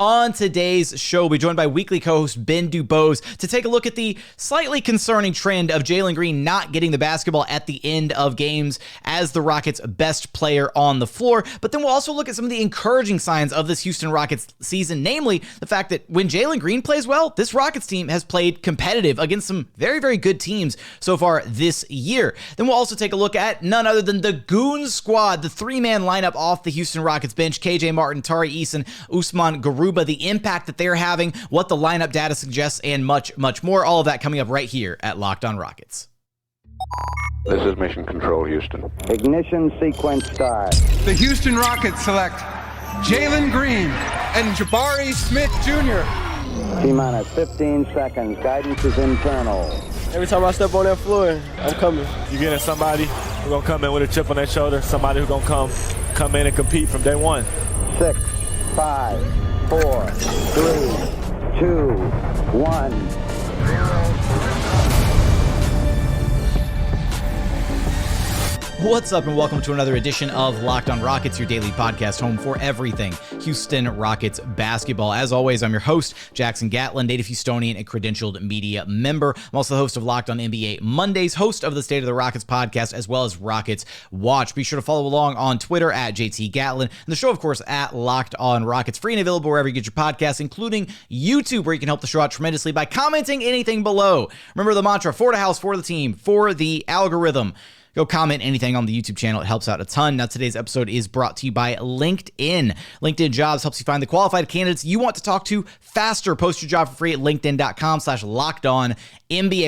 On today's show, we'll be joined by weekly co-host Ben DuBose to take a look at the slightly concerning trend of Jalen Green not getting the basketball at the end of games as the Rockets' best player on the floor. But then we'll also look at some of the encouraging signs of this Houston Rockets season, namely the fact that when Jalen Green plays well, this Rockets team has played competitive against some very, very good teams so far this year. Then we'll also take a look at none other than the GOON SQUAD, the three-man lineup off the Houston Rockets bench: KJ Martin, Tari Eason, Usman Garuba, the impact that they're having, what the lineup data suggests, and much, much more. All of that coming up right here at Locked On Rockets. This is Mission Control, Houston. Ignition sequence start. The Houston Rockets select Jalen Green and Jabari Smith Jr. T-minus 15 seconds. Guidance is internal. Every time I step on that floor, I'm coming. You're getting somebody who's going to come in with a chip on their shoulder, somebody who's going to come in and compete from day one. 6, 5, 4, 3, 2, 1. What's up, and welcome to another edition of Locked On Rockets, your daily podcast home for everything Houston Rockets basketball. As always, I'm your host, Jackson Gatlin, native Houstonian and credentialed media member. I'm also the host of Locked On NBA Mondays, host of the State of the Rockets podcast, as well as Rockets Watch. Be sure to follow along on Twitter at JT Gatlin, and the show, of course, at Locked On Rockets, free and available wherever you get your podcasts, including YouTube, where you can help the show out tremendously by commenting anything below. Remember the mantra: for the house, for the team, for the algorithm. Go comment anything on the YouTube channel. It helps out a ton. Now, today's episode is brought to you by LinkedIn. LinkedIn Jobs helps you find the qualified candidates you want to talk to faster. Post your job for free at linkedin.com/lockedonnba.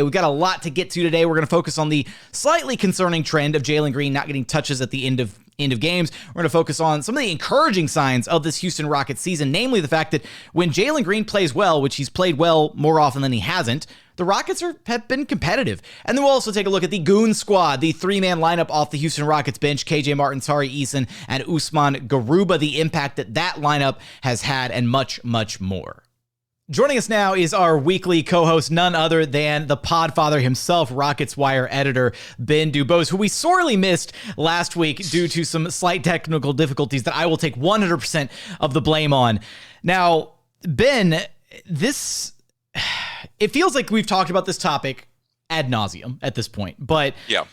We've got a lot to get to today. We're going to focus on the slightly concerning trend of Jalen Green not getting touches at the end of games. We're going to focus on some of the encouraging signs of this Houston Rockets season, namely the fact that when Jalen Green plays well, which he's played well more often than he hasn't, the Rockets have been competitive. And then we'll also take a look at the GOON SQUAD, the three-man lineup off the Houston Rockets bench: KJ Martin, Tari Eason, and Usman Garuba, the impact that lineup has had, and much, much more. Joining us now is our weekly co-host, none other than the podfather himself, Rockets Wire editor Ben DuBose, who we sorely missed last week due to some slight technical difficulties that I will take 100% of the blame on. Now, Ben, it feels like we've talked about this topic ad nauseum at this point, but yeah,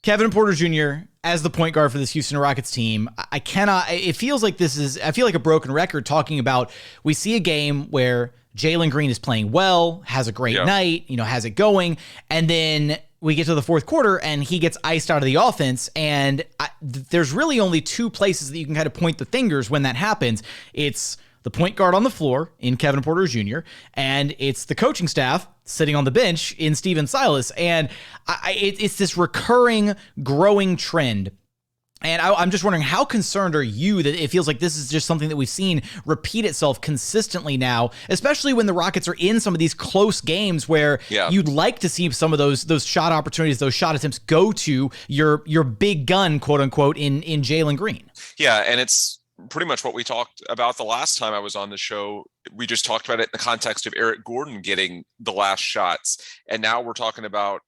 Kevin Porter Jr. as the point guard for this Houston Rockets team, it feels like I feel like a broken record talking about, we see a game where Jalen Green is playing well, has a great night, has it going, and then we get to the fourth quarter and he gets iced out of the offense, and there's really only two places that you can kind of point the fingers when that happens. It's the point guard on the floor in Kevin Porter Jr., and it's the coaching staff sitting on the bench in Steven Silas. And it's this recurring, growing trend. And I'm just wondering, how concerned are you that it feels like this is just something that we've seen repeat itself consistently now, especially when the Rockets are in some of these close games where you'd like to see some of those shot opportunities, those shot attempts go to your big gun, quote unquote, in Jalen Green. Yeah, and it's pretty much what we talked about the last time I was on the show. We just talked about it in the context of Eric Gordon getting the last shots. And now we're talking about,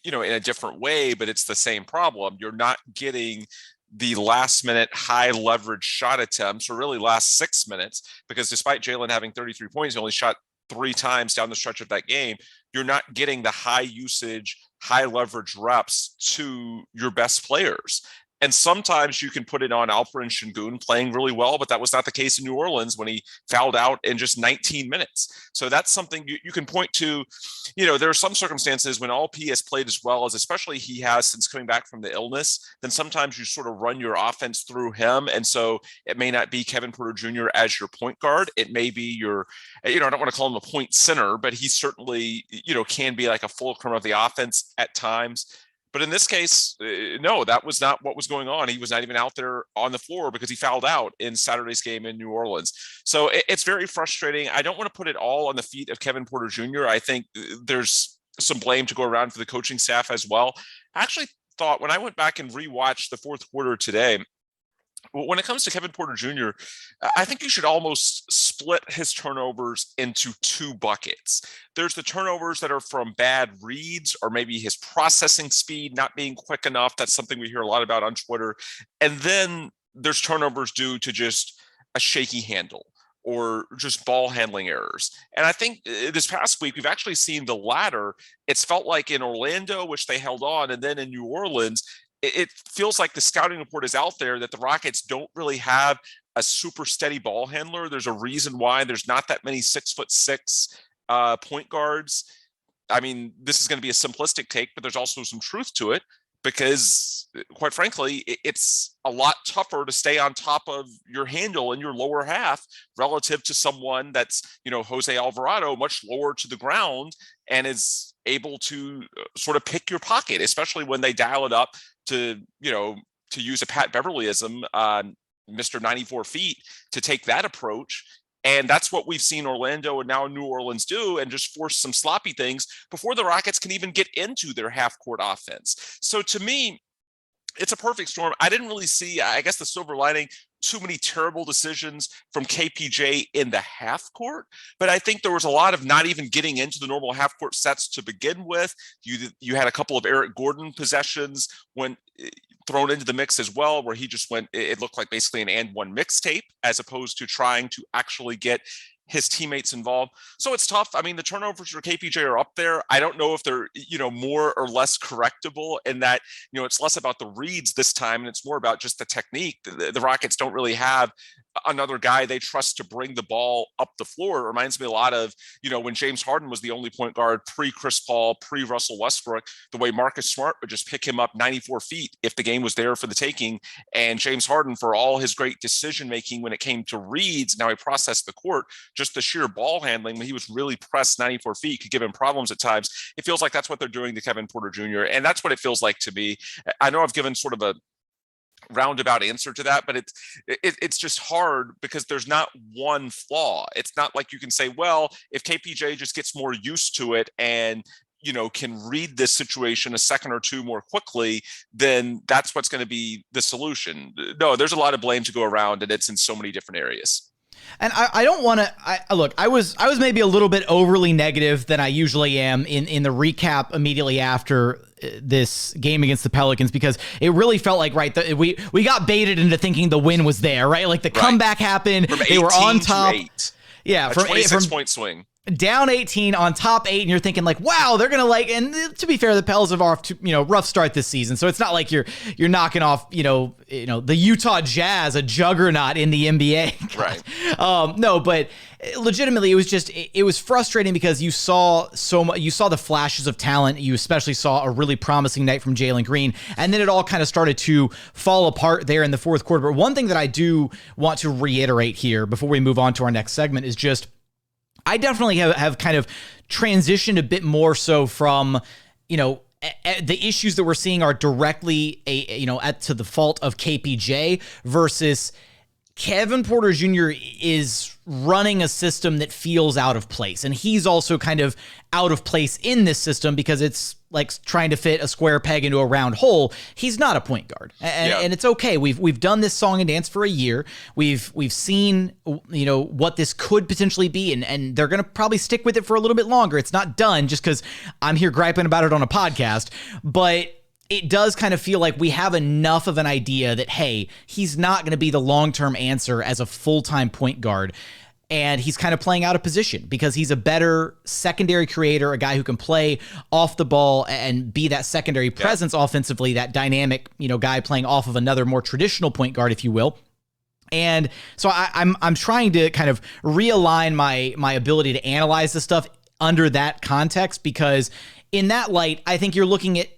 in a different way, but it's the same problem. You're not getting the last minute high leverage shot attempts, or really last 6 minutes, because despite Jalen having 33 points, he only shot 3 times down the stretch of that game. You're not getting the high usage, high leverage reps to your best players. And sometimes you can put it on Alperen Sengun playing really well, but that was not the case in New Orleans when he fouled out in just 19 minutes. So that's something you can point to. There are some circumstances when P has played as well as, especially he has since coming back from the illness, then sometimes you sort of run your offense through him. And so it may not be Kevin Porter Jr. as your point guard. It may be your, I don't want to call him a point center, but he certainly, can be like a fulcrum of the offense at times. But in this case, no, that was not what was going on. He was not even out there on the floor because he fouled out in Saturday's game in New Orleans. So it's very frustrating. I don't want to put it all on the feet of Kevin Porter Jr. I think there's some blame to go around for the coaching staff as well. I actually thought, when I went back and rewatched the fourth quarter today, when it comes to Kevin Porter Jr., I think you should almost split his turnovers into 2 buckets. There's the turnovers that are from bad reads, or maybe his processing speed not being quick enough. That's something we hear a lot about on Twitter. And then there's turnovers due to just a shaky handle, or just ball handling errors. And I think this past week, we've actually seen the latter. It's felt like in Orlando, which they held on, and then in New Orleans, it feels like the scouting report is out there that the Rockets don't really have a super steady ball handler. There's a reason why there's not that many 6'6" point guards. I mean, this is going to be a simplistic take, but there's also some truth to it, because quite frankly, it's a lot tougher to stay on top of your handle in your lower half relative to someone that's, Jose Alvarado, much lower to the ground and is able to sort of pick your pocket, especially when they dial it up to use a Pat Beverlyism, Mr. 94 feet, to take that approach. And that's what we've seen Orlando and now New Orleans do, and just force some sloppy things before the Rockets can even get into their half-court offense. So to me, it's a perfect storm. I didn't really see, I guess, the silver lining, too many terrible decisions from KPJ in the half court, but I think there was a lot of not even getting into the normal half court sets to begin with. You had a couple of Eric Gordon possessions when thrown into the mix as well, where he just went, it looked like basically an and one mixtape, as opposed to trying to actually get his teammates involved. So it's tough. I mean, the turnovers for KPJ are up there. I don't know if they're, more or less correctable, in that, it's less about the reads this time, and it's more about just the technique. The Rockets don't really have another guy they trust to bring the ball up the floor. It reminds me a lot of, when James Harden was the only point guard pre-Chris Paul, pre-Russell Westbrook, the way Marcus Smart would just pick him up 94 feet if the game was there for the taking. And James Harden, for all his great decision-making when it came to reads, now he processed the court, just the sheer ball handling, when he was really pressed 94 feet, could give him problems at times. It feels like that's what they're doing to Kevin Porter Jr., and that's what it feels like to me. I know I've given sort of a roundabout answer to that, but it's just hard because there's not one flaw. It's not like you can say, well, if KPJ just gets more used to it and can read this situation a second or two more quickly, then that's what's going to be the solution. No, there's a lot of blame to go around, and it's in so many different areas. And I don't want to look. I was maybe a little bit overly negative than I usually am in the recap immediately after this game against the Pelicans, because it really felt like we got baited into thinking the win was there, right? Like the comeback happened, they were on top. Yeah, from 26-point swing. Down 18 on top 8, and you're thinking like, wow, they're gonna and to be fair, the Pels have off to rough start this season, so it's not like you're knocking off the Utah Jazz, a juggernaut in the NBA. Right. No, but legitimately, it was frustrating because you saw so much. You saw the flashes of talent. You especially saw a really promising night from Jalen Green, and then it all kind of started to fall apart there in the fourth quarter. But one thing that I do want to reiterate here before we move on to our next segment is just, I definitely have kind of transitioned a bit more so from, the issues that we're seeing are directly to the fault of KPJ versus Kevin Porter Jr. is running a system that feels out of place. And he's also kind of out of place in this system because it's like trying to fit a square peg into a round hole. He's not a point guard. And it's okay. We've done this song and dance for a year. We've seen, what this could potentially be, and they're going to probably stick with it for a little bit longer. It's not done just because I'm here griping about it on a podcast, but it does kind of feel like we have enough of an idea that, hey, he's not going to be the long-term answer as a full-time point guard. And he's kind of playing out of position because he's a better secondary creator, a guy who can play off the ball and be that secondary presence offensively, that dynamic, guy playing off of another more traditional point guard, if you will. And so I'm trying to kind of realign my ability to analyze this stuff under that context, because in that light, I think you're looking at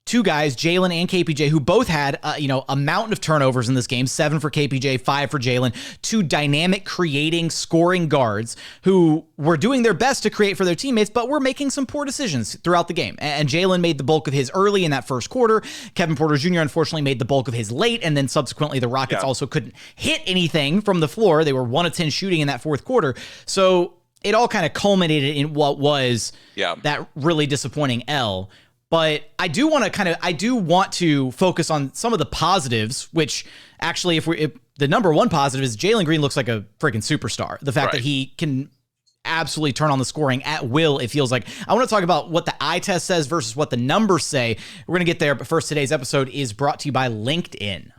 two guys, Jalen and KPJ, who both had, a mountain of turnovers in this game, 7 for KPJ, 5 for Jalen, two dynamic, creating, scoring guards who were doing their best to create for their teammates, but were making some poor decisions throughout the game. And Jalen made the bulk of his early in that first quarter. Kevin Porter Jr. unfortunately made the bulk of his late, and then subsequently the Rockets also couldn't hit anything from the floor. They were 1 of 10 shooting in that fourth quarter. So it all kind of culminated in what was that really disappointing L. But I do want to focus on some of the positives, which actually, if the number one positive is Jalen Green looks like a freaking superstar. The fact that he can absolutely turn on the scoring at will, it feels like. I want to talk about what the eye test says versus what the numbers say. We're going to get there, but first, today's episode is brought to you by LinkedIn.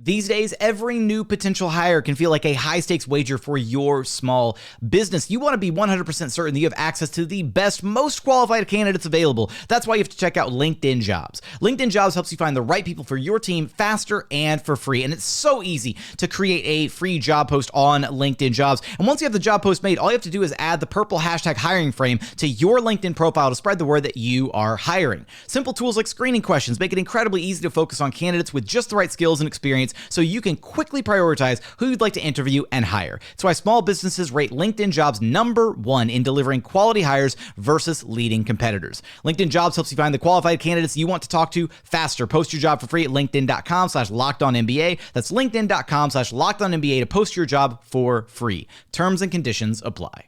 These days, every new potential hire can feel like a high-stakes wager for your small business. You want to be 100% certain that you have access to the best, most qualified candidates available. That's why you have to check out LinkedIn Jobs. LinkedIn Jobs helps you find the right people for your team faster and for free. And it's so easy to create a free job post on LinkedIn Jobs. And once you have the job post made, all you have to do is add the purple hashtag hiring frame to your LinkedIn profile to spread the word that you are hiring. Simple tools like screening questions make it incredibly easy to focus on candidates with just the right skills and experience, so you can quickly prioritize who you'd like to interview and hire. It's why small businesses rate LinkedIn Jobs #1 in delivering quality hires versus leading competitors. LinkedIn Jobs helps you find the qualified candidates you want to talk to faster. Post your job for free at linkedin.com/lockedonnba. That's linkedin.com/lockedonnba to post your job for free. Terms and conditions apply.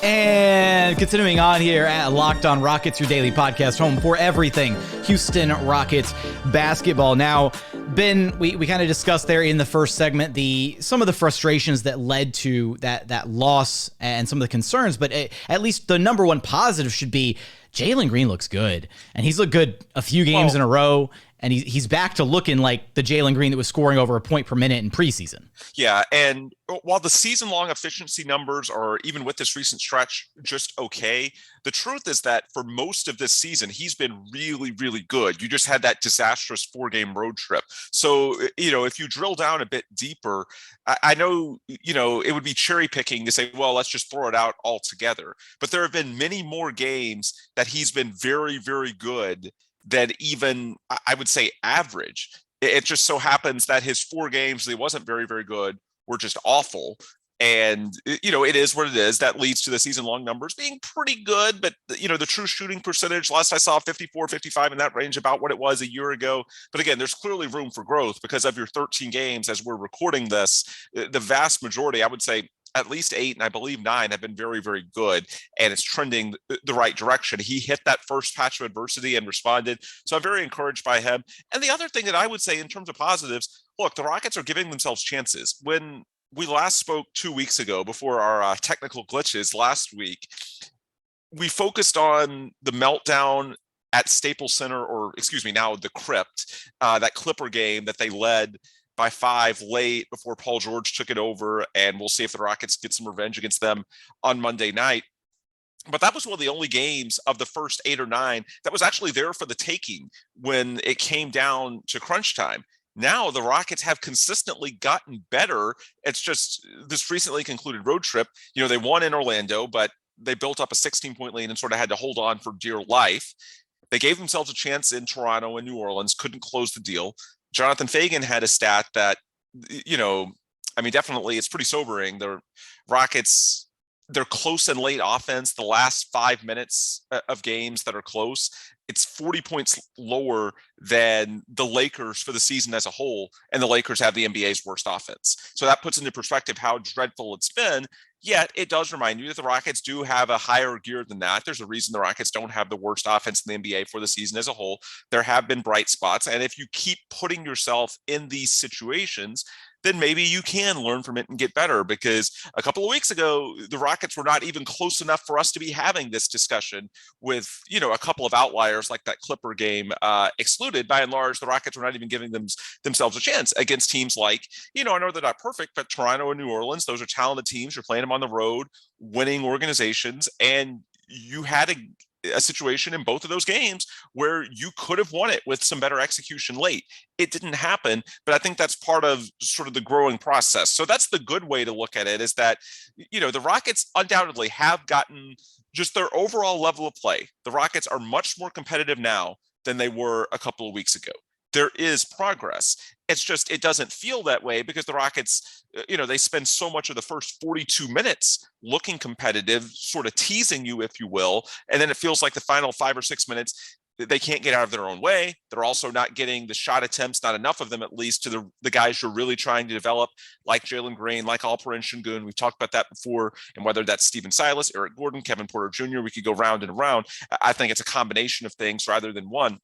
And continuing on here at Locked On Rockets, your daily podcast home for everything Houston Rockets basketball. Now, Ben, we kind of discussed there in the first segment some of the frustrations that led to that loss and some of the concerns, but at least the number one positive should be Jalen Green looks good, and he's looked good a few games in a row. And he's back to looking like the Jalen Green that was scoring over a point per minute in preseason. Yeah, and while the season-long efficiency numbers are, even with this recent stretch, just okay, the truth is that for most of this season, he's been really, really good. You just had that disastrous 4-game road trip. So, if you drill down a bit deeper, I know, it would be cherry-picking to say, well, let's just throw it out altogether. But there have been many more games that he's been very, very good than even, I would say, average. It just so happens that his 4 games that he wasn't very, very good were just awful. And, it is what it is. That leads to the season-long numbers being pretty good. But, the true shooting percentage, last I saw, 54, 55 in that range, about what it was a year ago. But again, there's clearly room for growth because of your 13 games as we're recording this. The vast majority, I would say, at least 8, and I believe 9 have been very, very good, and it's trending the right direction. He hit that first patch of adversity and responded. So I'm very encouraged by him. And the other thing that I would say in terms of positives, look, the Rockets are giving themselves chances. When we last spoke 2 weeks ago, before our technical glitches last week, we focused on the meltdown at Staples Center, or now the Crypt, that Clipper game that they led by 5 late before Paul George took it over, and we'll see if the Rockets get some revenge against them on Monday night. But that was one of the only games of the first 8 or 9 that was actually there for the taking when it came down to crunch time. Now the Rockets have consistently gotten better. It's just this recently concluded road trip. They won in Orlando, but they built up a 16-point lead and sort of had to hold on for dear life. They gave themselves a chance in Toronto and New Orleans, couldn't close the deal. Jonathan Fagan had a stat that, definitely it's pretty sobering. The Rockets, their close and late offense, the last 5 minutes of games that are close, it's 40 points lower than the Lakers for the season as a whole. And the Lakers have the NBA's worst offense. So that puts into perspective how dreadful it's been. Yet it does remind you that the Rockets do have a higher gear than that. There's a reason the Rockets don't have the worst offense in the NBA for the season as a whole. There have been bright spots. And if you keep putting yourself in these situations, then maybe you can learn from it and get better. Because a couple of weeks ago, the Rockets were not even close enough for us to be having this discussion with, a couple of outliers like that Clipper game excluded. By and large, the Rockets were not even giving themselves a chance against teams like, I know they're not perfect, but Toronto and New Orleans, those are talented teams. You're playing them on the road, winning organizations, and you had a situation in both of those games where you could have won it with some better execution late. It didn't happen, but I think that's part of sort of the growing process. So that's the good way to look at it, is that, the Rockets undoubtedly have gotten just their overall level of play. The Rockets are much more competitive now than they were a couple of weeks ago. There is progress. It's just, it doesn't feel that way because the Rockets, they spend so much of the first 42 minutes looking competitive, sort of teasing you, if you will. And then it feels like the final 5 or 6 minutes, they can't get out of their own way. They're also not getting the shot attempts, not enough of them, at least, to the guys you're really trying to develop, like Jalen Green, like Alperen Sengun. We've talked about that before. And whether that's Stephen Silas, Eric Gordon, Kevin Porter Jr., we could go round and around. I think it's a combination of things rather than one.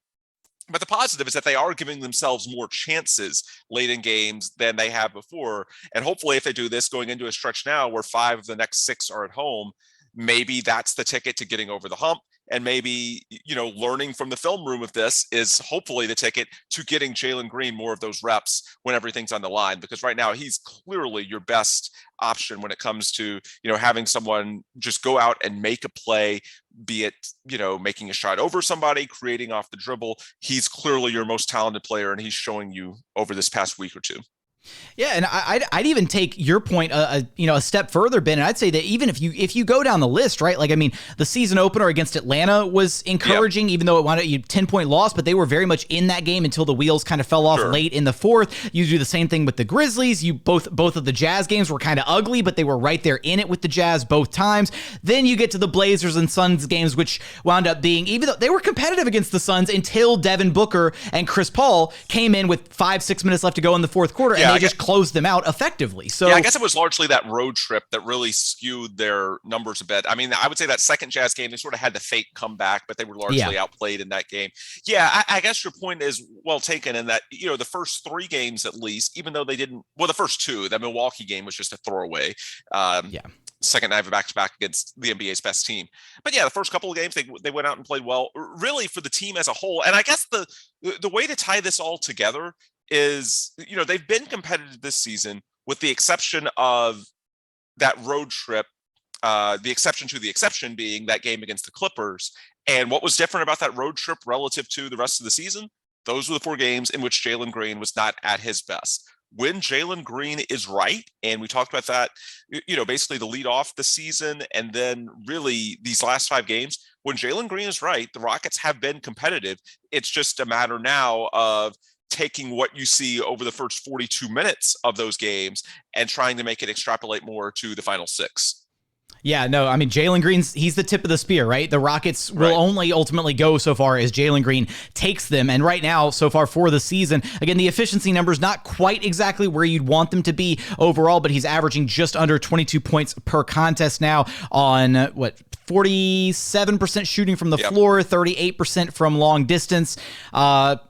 But the positive is that they are giving themselves more chances late in games than they have before. And hopefully if they do this going into a stretch now where 5 of the next 6 are at home, maybe that's the ticket to getting over the hump. And maybe, learning from the film room of this is hopefully the ticket to getting Jalen Green more of those reps when everything's on the line, because right now he's clearly your best option when it comes to, having someone just go out and make a play, be it, making a shot over somebody, creating off the dribble. He's clearly your most talented player, and he's showing you over this past week or two. Yeah, and I'd even take your point a step further, Ben, and I'd say that even if you go down the list, right? Like, I mean, the season opener against Atlanta was encouraging, even though it wound up 10-point loss, but they were very much in that game until the wheels kind of fell off late in the fourth. You do the same thing with the Grizzlies. Both of the Jazz games were kind of ugly, but they were right there in it with the Jazz both times. Then you get to the Blazers and Suns games, which wound up being, even though they were competitive against the Suns until Devin Booker and Chris Paul came in with 5-6 minutes left to go in the fourth quarter, and they just closed them out effectively. So I guess it was largely that road trip that really skewed their numbers a bit. I mean, I would say that second Jazz game, they sort of had the fake comeback, but they were largely outplayed in that game. Yeah, I guess your point is well taken in that, the first three games at least, even though they didn't, well, the first two, the Milwaukee game was just a throwaway. Second night of a back-to-back against the NBA's best team. But yeah, the first couple of games, they went out and played well, really for the team as a whole. And I guess the way to tie this all together is, they've been competitive this season with the exception of that road trip, the exception to the exception being that game against the Clippers. And what was different about that road trip relative to the rest of the season? Those were the 4 games in which Jalen Green was not at his best. When Jalen Green is right, and we talked about that, basically the lead off the season, and then really these last 5 games, when Jalen Green is right, the Rockets have been competitive. It's just a matter now of taking what you see over the first 42 minutes of those games and trying to make it extrapolate more to the final 6. Yeah, no, I mean, Jalen Green's, he's the tip of the spear, right? The Rockets will only ultimately go so far as Jalen Green takes them. And right now, so far for the season, again, the efficiency numbers not quite exactly where you'd want them to be overall, but he's averaging just under 22 points per contest now on 47% shooting from the floor, 38% from long distance. Not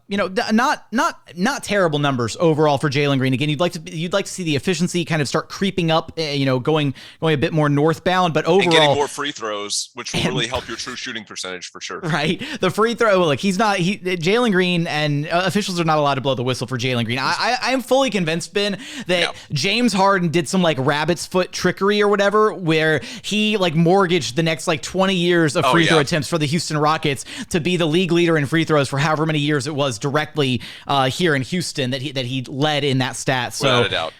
terrible numbers overall for Jalen Green. Again, you'd like to see the efficiency kind of start creeping up, going a bit more northbound, but overall, and getting more free throws, which will really help your true shooting percentage for sure. Right, the free throw. Look, Jalen Green, and officials are not allowed to blow the whistle for Jalen Green. I am fully convinced, Ben, that James Harden did some rabbit's foot trickery or whatever, where he mortgaged the next 20 years of free throw attempts for the Houston Rockets to be the league leader in free throws for however many years it was directly here in Houston that he led in that stat. So, without a doubt.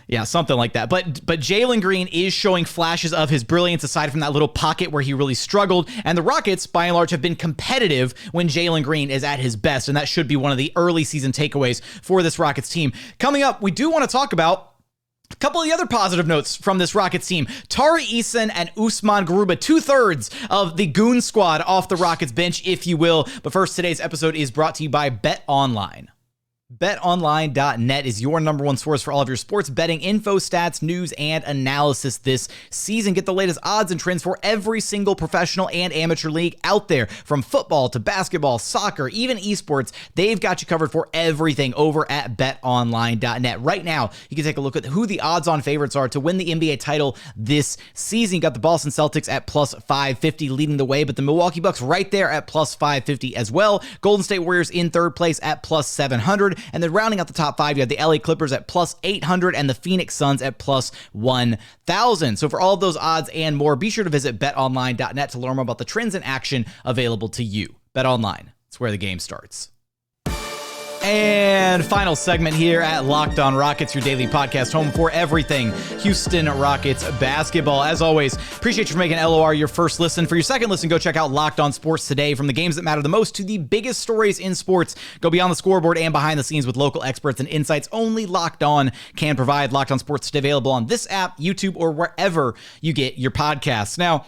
Yeah, something like that. But Jalen Green is showing flashes of his brilliance aside from that little pocket where he really struggled. And the Rockets, by and large, have been competitive when Jalen Green is at his best. And that should be one of the early season takeaways for this Rockets team. Coming up, we do want to talk about a couple of the other positive notes from this Rockets team. Tari Eason and Usman Garuba, 2/3 of the Goon Squad off the Rockets bench, if you will. But first, today's episode is brought to you by BetOnline. BetOnline.net is your number one source for all of your sports betting info, stats, news, and analysis this season. Get the latest odds and trends for every single professional and amateur league out there. From football to basketball, soccer, even esports, they've got you covered for everything over at BetOnline.net. Right now, you can take a look at who the odds-on favorites are to win the NBA title this season. You got the Boston Celtics at plus 550 leading the way, but the Milwaukee Bucks right there at plus 550 as well. Golden State Warriors in third place at plus 700. And then rounding out the top 5, you have the LA Clippers at plus 800 and the Phoenix Suns at plus 1,000. So for all of those odds and more, be sure to visit betonline.net to learn more about the trends and action available to you. BetOnline, it's where the game starts. And final segment here at Locked On Rockets, your daily podcast home for everything Houston Rockets basketball. As always, appreciate you for making LOR your first listen. For your second listen, go check out Locked On Sports Today. From the games that matter the most to the biggest stories in sports, go beyond the scoreboard and behind the scenes with local experts and insights only Locked On can provide. Locked On Sports Today available on this app, YouTube, or wherever you get your podcasts. Now,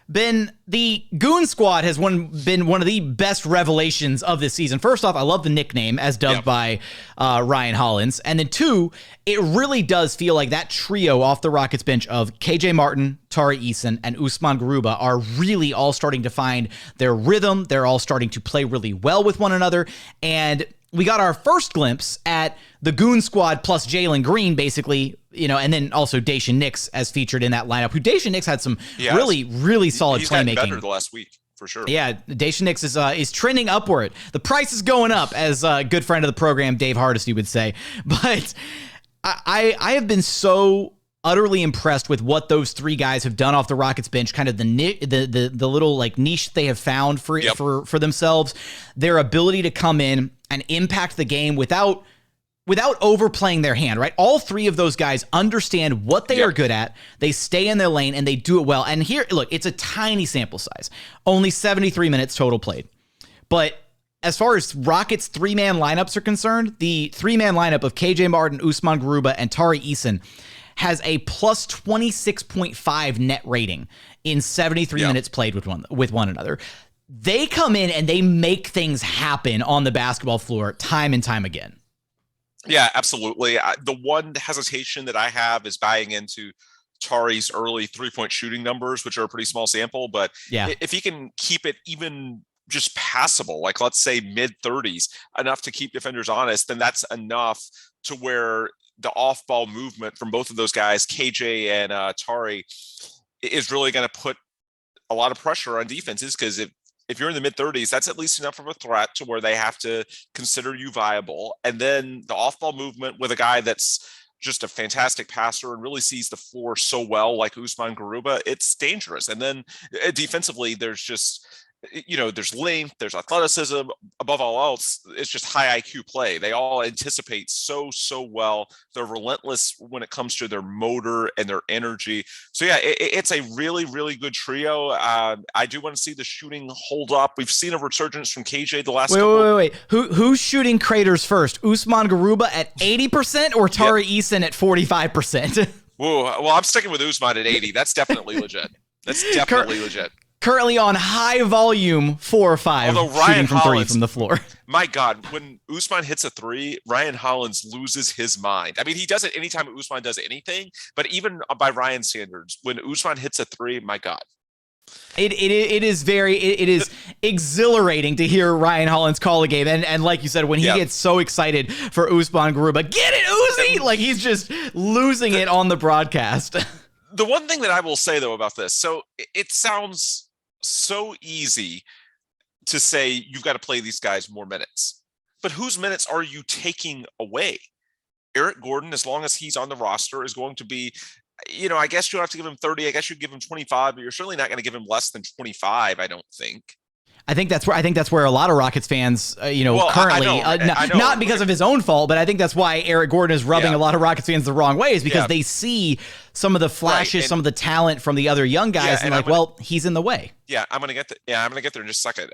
Ben, the Goon Squad has been one of the best revelations of this season. First off, I love the nickname as dubbed by Ryan Hollins. And then 2, it really does feel like that trio off the Rockets bench of KJ Martin, Tari Eason, and Usman Garuba are really all starting to find their rhythm. They're all starting to play really well with one another. And we got our first glimpse at the Goon Squad plus Jalen Green, basically, and then also Jae'Sean as featured in that lineup. Who Jae'Sean had some really, really solid he's playmaking. He's gotten better the last week. for sure. Yeah, Daisha Nix is trending upward. The price is going up, as a good friend of the program, Dave Hardesty, would say. But I have been so utterly impressed with what those three guys have done off the Rockets bench, kind of the little like niche they have found for themselves, their ability to come in and impact the game without overplaying their hand, right? All three of those guys understand what they are good at. They stay in their lane and they do it well. And here, look, it's a tiny sample size, only 73 minutes total played. But as far as Rockets 3-man lineups are concerned, the 3-man lineup of KJ Martin, Usman Garuba, and Tari Eason has a plus 26.5 net rating in 73 minutes played with one another. They come in and they make things happen on the basketball floor time and time again. Yeah, absolutely. The one hesitation that I have is buying into Tari's early 3-point shooting numbers, which are a pretty small sample. But if he can keep it even just passable, like let's say mid-30s, enough to keep defenders honest, then that's enough to where the off-ball movement from both of those guys, KJ and Tari, is really going to put a lot of pressure on defenses, because if you're in the mid-30s, that's at least enough of a threat to where they have to consider you viable. And then the off-ball movement with a guy that's just a fantastic passer and really sees the floor so well, like Usman Garuba, it's dangerous. And then defensively, there's just, there's length, there's athleticism. Above all else, it's just high IQ play. They all anticipate so well. They're relentless when it comes to their motor and their energy. So yeah, it's a really, really good trio. I do want to see the shooting hold up. We've seen a resurgence from KJ the last couple. Wait. Who's shooting craters first? Usman Garuba at 80% or Tari Eason at 45%? Whoa, well, I'm sticking with Usman at 80. That's definitely legit. That's definitely legit. Currently on high volume 4 or 5 shooting from three from the floor. My God, when Usman hits a three, Ryan Hollins loses his mind. I mean, he does it anytime Usman does anything, but even by Ryan standards, when Usman hits a three, my God. It is exhilarating to hear Ryan Hollins call a game. And like you said, when he gets so excited for Usman Garuba, get it, Uzi! Like he's just losing it on the broadcast. The one thing that I will say, though, about this, so it sounds so easy to say you've got to play these guys more minutes, but whose minutes are you taking away? Eric Gordon, as long as he's on the roster, is going to be, I guess you'll have to give him 30. I guess you give him 25, but you're certainly not going to give him less than 25. I don't think. I think that's where a lot of Rockets fans, currently, not because of his own fault, but I think that's why Eric Gordon is rubbing a lot of Rockets fans the wrong way, is because they see some of the flashes, some of the talent from the other young guys, and he's in the way. Yeah, I'm gonna get there in just a second.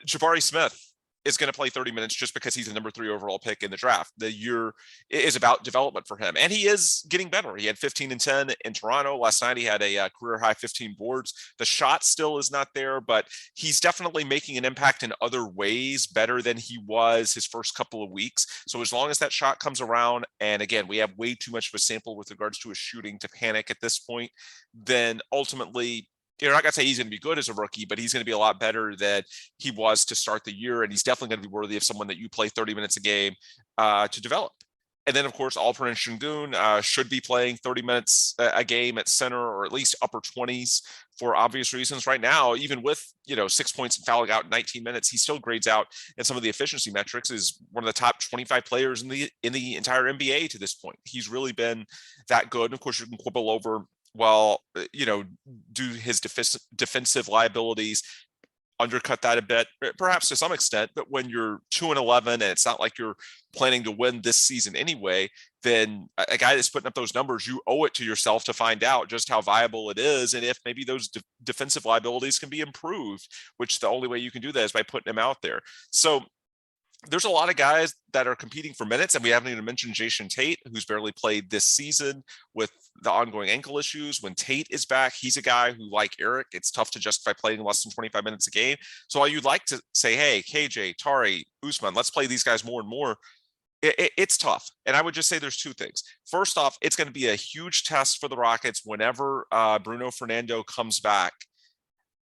Jabari Smith is going to play 30 minutes just because he's the number 3 overall pick in the draft. The year is about development for him, and he is getting better. He had 15 and 10 in Toronto. Last night he had a career high 15 boards. The shot still is not there, but he's definitely making an impact in other ways, better than he was his first couple of weeks. So as long as that shot comes around, and again, we have way too much of a sample with regards to his shooting to panic at this point, then ultimately, you're not going to say he's going to be good as a rookie, but he's going to be a lot better than he was to start the year. And he's definitely going to be worthy of someone that you play 30 minutes a game to develop. And then, of course, Alperen and Sengun should be playing 30 minutes a game at center, or at least upper 20s for obvious reasons. Right now, even with 6 points and fouling out in 19 minutes, he still grades out in some of the efficiency metrics as one of the top 25 players in the entire NBA to this point. He's really been that good. And of course, you can quibble over, do his defensive liabilities undercut that a bit, perhaps to some extent, but when you're 2-11 and it's not like you're planning to win this season anyway, then a guy that's putting up those numbers, you owe it to yourself to find out just how viable it is, and if maybe those defensive liabilities can be improved, which the only way you can do that is by putting them out there. So there's a lot of guys that are competing for minutes, and we haven't even mentioned Jae'Sean Tate, who's barely played this season with the ongoing ankle issues. When Tate is back, he's a guy who, like Eric, it's tough to justify playing less than 25 minutes a game. So while you'd like to say, hey, KJ, Tari, Usman, let's play these guys more and more, it's tough. And I would just say there's two things. First off, it's going to be a huge test for the Rockets whenever Bruno Fernando comes back.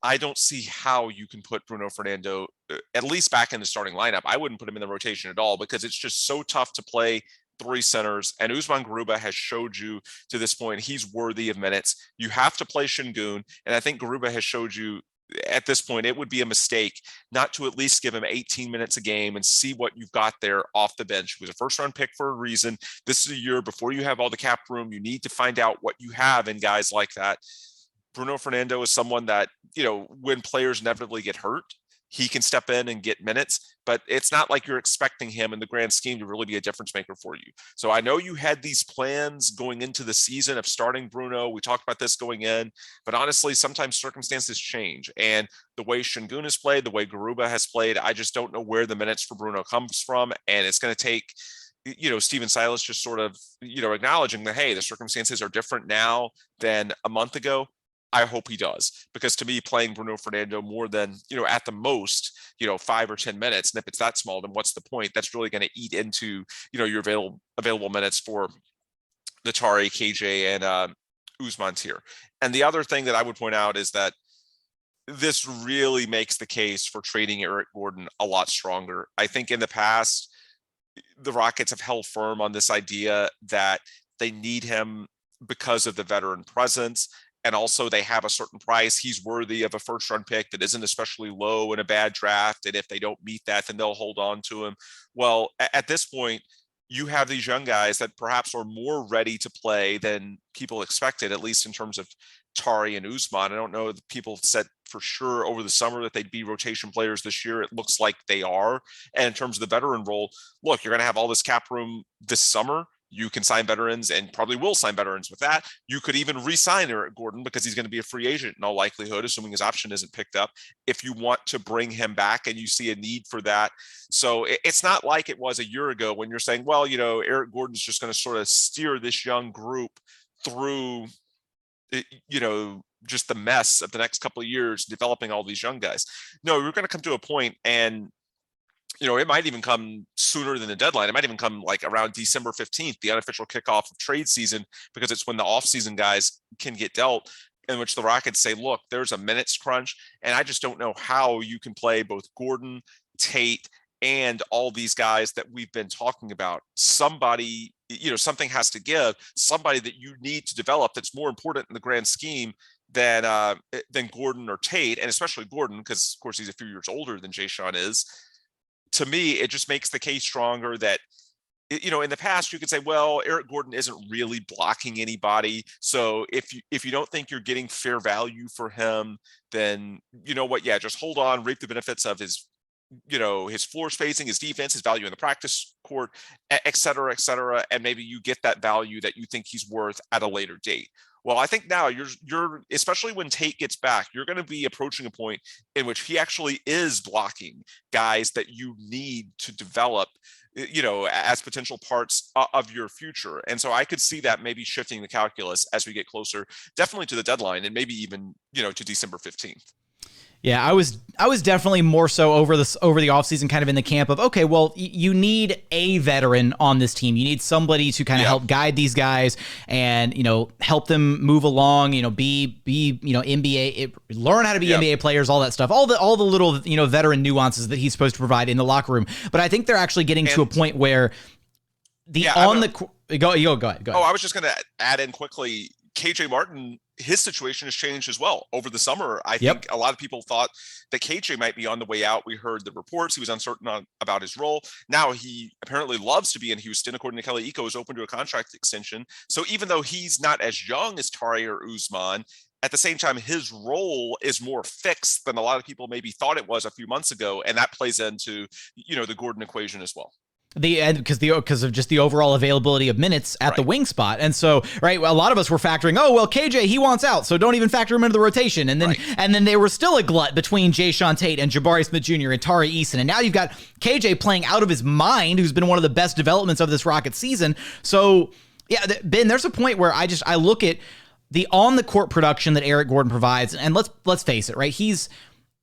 I don't see how you can put Bruno Fernando at least back in the starting lineup. I wouldn't put him in the rotation at all, because it's just so tough to play 3 centers. And Usman Garuba has showed you to this point he's worthy of minutes. You have to play Sengun, and I think Garuba has showed you at this point, it would be a mistake not to at least give him 18 minutes a game and see what you've got there off the bench. He was a first-round pick for a reason. This is a year before you have all the cap room. You need to find out what you have in guys like that. Bruno Fernando is someone that, when players inevitably get hurt, he can step in and get minutes, but it's not like you're expecting him in the grand scheme to really be a difference maker for you. So I know you had these plans going into the season of starting Bruno. We talked about this going in, but honestly, sometimes circumstances change. And the way Sengun has played, the way Garuba has played, I just don't know where the minutes for Bruno comes from. And it's going to take, Steven Silas just sort of, acknowledging that, hey, the circumstances are different now than a month ago. I hope he does, because to me, playing Bruno Fernando more than, at the most, 5 or 10 minutes, and if it's that small, then what's the point? That's really going to eat into, your available minutes for the Tari, KJ, and Usman tier. And the other thing that I would point out is that this really makes the case for trading Eric Gordon a lot stronger. I think in the past, the Rockets have held firm on this idea that they need him because of the veteran presence. And also they have a certain price. He's worthy of a first-round pick that isn't especially low in a bad draft. And if they don't meet that, then they'll hold on to him. Well, at this point, you have these young guys that perhaps are more ready to play than people expected, at least in terms of Tari and Usman. I don't know if people said for sure over the summer that they'd be rotation players this year. It looks like they are. And in terms of the veteran role, look, you're going to have all this cap room this summer. You can sign veterans and probably will sign veterans with that. You could even re-sign Eric Gordon because he's going to be a free agent in all likelihood, assuming his option isn't picked up, if you want to bring him back and you see a need for that. So it's not like it was a year ago when you're saying, well, Eric Gordon's just going to sort of steer this young group through, just the mess of the next couple of years, developing all these young guys. No, we're going to come to a point, and it might even come sooner than the deadline. It might even come like around December 15th, the unofficial kickoff of trade season, because it's when the offseason guys can get dealt, in which the Rockets say, look, there's a minutes crunch. And I just don't know how you can play both Gordon, Tate, and all these guys that we've been talking about. Somebody, something has to give, somebody that you need to develop that's more important in the grand scheme than Gordon or Tate, and especially Gordon, because of course he's a few years older than Jae'Sean is. To me, it just makes the case stronger that, in the past you could say, well, Eric Gordon isn't really blocking anybody. So if you don't think you're getting fair value for him, then just hold on, reap the benefits of his, his floor spacing, his defense, his value in the practice court, et cetera, and maybe you get that value that you think he's worth at a later date. Well, I think now you're especially when Tate gets back, you're going to be approaching a point in which he actually is blocking guys that you need to develop, as potential parts of your future. And so I could see that maybe shifting the calculus as we get closer, definitely to the deadline, and maybe even, to December 15th. Yeah, I was definitely more so over the offseason kind of in the camp of, okay, well, you need a veteran on this team. You need somebody to kind of help guide these guys and, help them move along, be NBA, learn how to be NBA players, all that stuff, all the little, veteran nuances that he's supposed to provide in the locker room. But I think they're actually getting to a point where go ahead. Oh, I was just going to add in quickly, KJ Martin, his situation has changed as well over the summer. I think a lot of people thought that KJ might be on the way out. We heard the reports. He was uncertain about his role. Now he apparently loves to be in Houston. According to Kelly Iko, is open to a contract extension. So even though he's not as young as Tari or Usman, at the same time, his role is more fixed than a lot of people maybe thought it was a few months ago. And that plays into, the Gordon equation as well. Because of just the overall availability of minutes at the wing spot. And so, a lot of us were factoring, oh, well, KJ, he wants out, so don't even factor him into the rotation. And then they were still a glut between Jae'Sean Tate and Jabari Smith Jr. and Tari Eason. And now you've got KJ playing out of his mind, who's been one of the best developments of this Rocket season. So, yeah, Ben, there's a point where I look at the on-the-court production that Eric Gordon provides, and let's face it, right?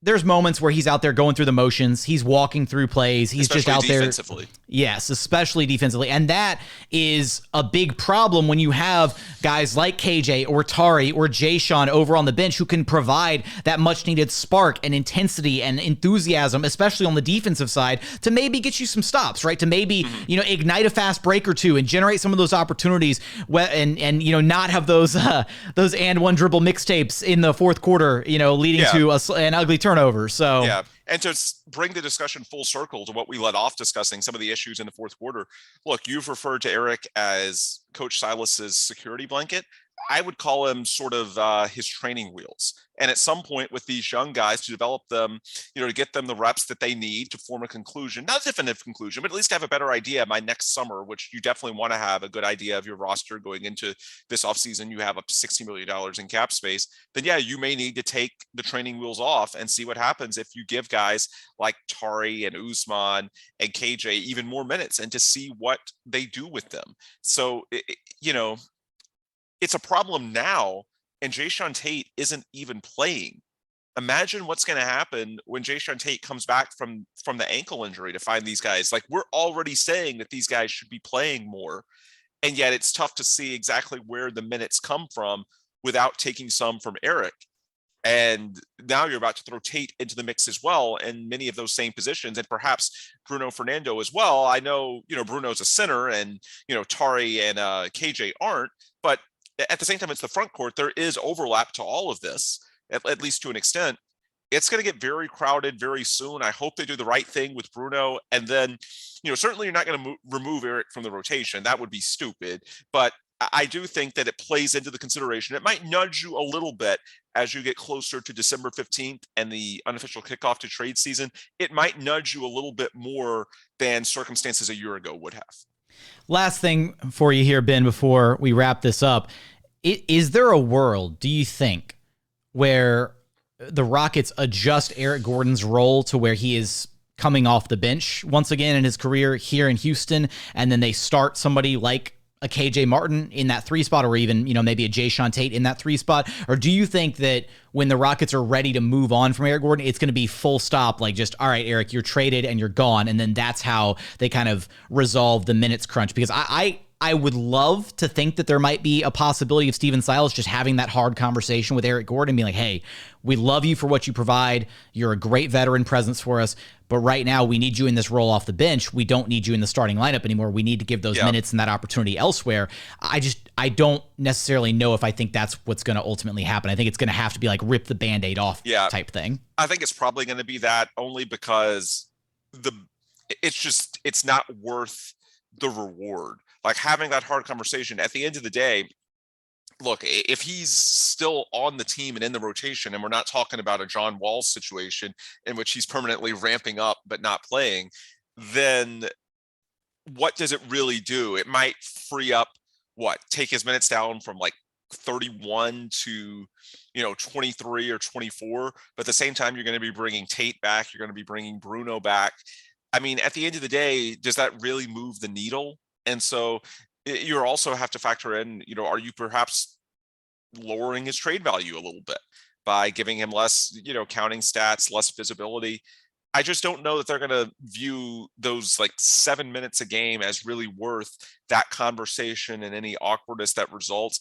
There's moments where he's out there going through the motions. He's walking through plays. He's especially just out there. Yes, especially defensively. And that is a big problem when you have guys like KJ or Tari or Jae'Sean over on the bench who can provide that much needed spark and intensity and enthusiasm, especially on the defensive side, to maybe get you some stops, right? To maybe, ignite a fast break or two and generate some of those opportunities and not have those and one dribble mixtapes in the fourth quarter, leading to an ugly turnover. So yeah. And to bring the discussion full circle to what we let off discussing, some of the issues in the fourth quarter. Look, you've referred to Eric as Coach Silas's security blanket. I would call him sort of his training wheels. And at some point with these young guys, to develop them, to get them the reps that they need to form a conclusion, not a definitive conclusion, but at least have a better idea by next summer, which you definitely want to have a good idea of your roster going into this offseason. You have up to $60 million in cap space. Then, yeah, you may need to take the training wheels off and see what happens if you give guys like Tari and Usman and KJ even more minutes and to see what they do with them. So, it's a problem now, and Jae'Sean Tate isn't even playing. Imagine what's going to happen when Jae'Sean Tate comes back from the ankle injury to find these guys. Like, we're already saying that these guys should be playing more, and yet it's tough to see exactly where the minutes come from without taking some from Eric. And now you're about to throw Tate into the mix as well, and many of those same positions, and perhaps Bruno Fernando as well. I know, Bruno's a center, and, Tari and KJ aren't, but at the same time, it's the front court. There is overlap to all of this, at least to an extent. It's going to get very crowded very soon. I hope they do the right thing with Bruno. And then, certainly you're not going to remove Eric from the rotation. That would be stupid. But I do think that it plays into the consideration. It might nudge you a little bit as you get closer to December 15th and the unofficial kickoff to trade season. It might nudge you a little bit more than circumstances a year ago would have. Last thing for you here, Ben, before we wrap this up. Is there a world, do you think, where the Rockets adjust Eric Gordon's role to where he is coming off the bench once again in his career here in Houston, and then they start somebody like a KJ Martin in that 3 spot, or even, maybe a Jae'Sean Tate in that 3 spot? Or do you think that when the Rockets are ready to move on from Eric Gordon, it's going to be full stop, like just, all right, Eric, you're traded and you're gone, and then that's how they kind of resolve the minutes crunch? Because I would love to think that there might be a possibility of Stephen Silas just having that hard conversation with Eric Gordon and being like, hey, we love you for what you provide. You're a great veteran presence for us. But right now, we need you in this role off the bench. We don't need you in the starting lineup anymore. We need to give those minutes and that opportunity elsewhere. I don't necessarily know if I think that's what's going to ultimately happen. I think it's going to have to be like rip the Band-Aid off type thing. I think it's probably going to be that, only because it's not worth the reward. Like, having that hard conversation at the end of the day, look, if he's still on the team and in the rotation, and we're not talking about a John Wall situation in which he's permanently ramping up but not playing, then what does it really do? It might free up, take his minutes down from like 31 to 23 or 24, but at the same time, you're going to be bringing Tate back, you're going to be bringing Bruno back. I mean, at the end of the day, does that really move the needle? And so you also have to factor in, are you perhaps lowering his trade value a little bit by giving him less, counting stats, less visibility? I just don't know that they're going to view those like 7 minutes a game as really worth that conversation and any awkwardness that results.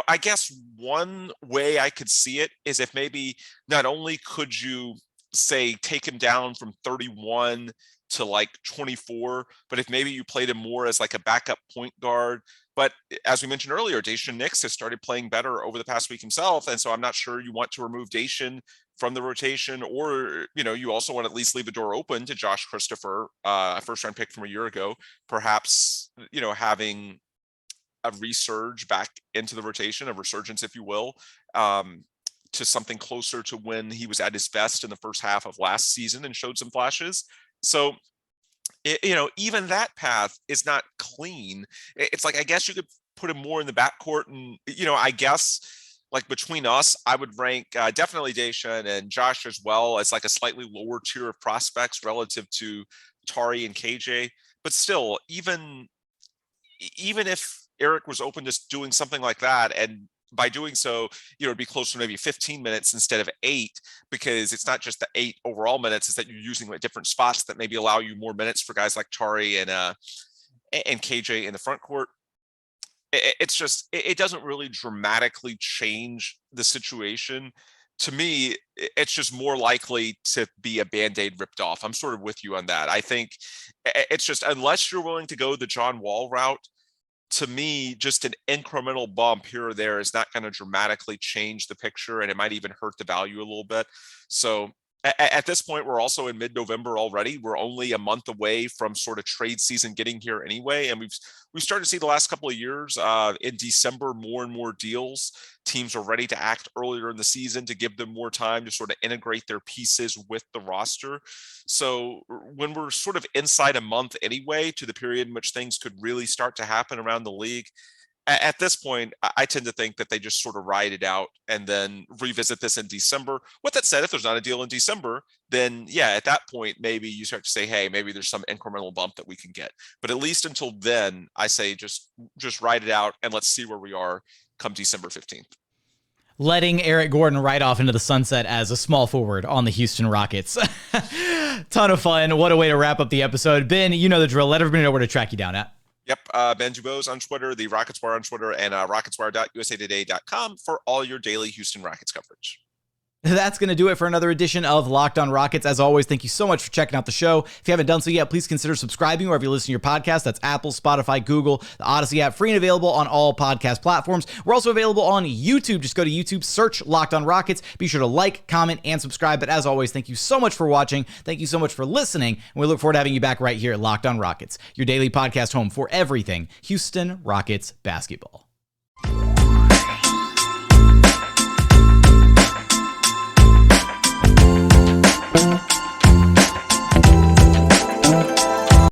I guess one way I could see it is if maybe not only could you say take him down from 31 to like 24, but if maybe you played him more as like a backup point guard. But as we mentioned earlier, Daishen Nix has started playing better over the past week himself. And so I'm not sure you want to remove Daishen from the rotation, or, you also want to at least leave the door open to Josh Christopher, a first-round pick from a year ago, perhaps, having a resurge back into the rotation, a resurgence, if you will, to something closer to when he was at his best in the first half of last season and showed some flashes. So, even that path is not clean. It's like, I guess you could put him more in the backcourt, and, I guess like between us, I would rank definitely Daishen and Josh as well as like a slightly lower tier of prospects relative to Tari and KJ. But still, even if Eric was open to doing something like that, and by doing so, it'd be closer to maybe 15 minutes instead of 8, because it's not just the 8 overall minutes, it's that you're using different spots that maybe allow you more minutes for guys like Tari and KJ in the front court. It's just, it doesn't really dramatically change the situation. To me, it's just more likely to be a Band-Aid ripped off. I'm sort of with you on that. I think it's just, unless you're willing to go the John Wall route, to me, just an incremental bump here or there is not going to dramatically change the picture, and it might even hurt the value a little bit. So at this point, we're also in mid-November already. We're only a month away from sort of trade season getting here anyway. And we've started to see the last couple of years in December, more and more deals. Teams are ready to act earlier in the season to give them more time to sort of integrate their pieces with the roster. So when we're sort of inside a month anyway to the period in which things could really start to happen around the league, at this point, I tend to think that they just sort of ride it out and then revisit this in December. With that said, if there's not a deal in December, then yeah, at that point, maybe you start to say, hey, maybe there's some incremental bump that we can get. But at least until then, I say just ride it out and let's see where we are come December 15th. Letting Eric Gordon ride off into the sunset as a small forward on the Houston Rockets. Ton of fun. What a way to wrap up the episode. Ben, you know the drill. Let everybody know where to track you down at. Yep, Ben DuBose on Twitter, the Rockets Wire on Twitter, and rocketswire.usatoday.com for all your daily Houston Rockets coverage. That's going to do it for another edition of Locked on Rockets. As always, thank you so much for checking out the show. If you haven't done so yet, please consider subscribing wherever you listen to your podcast. That's Apple, Spotify, Google, the Odyssey app, free and available on all podcast platforms. We're also available on YouTube. Just go to YouTube, search Locked on Rockets. Be sure to like, comment, and subscribe. But as always, thank you so much for watching. Thank you so much for listening. And we look forward to having you back right here at Locked on Rockets, your daily podcast home for everything Houston Rockets basketball.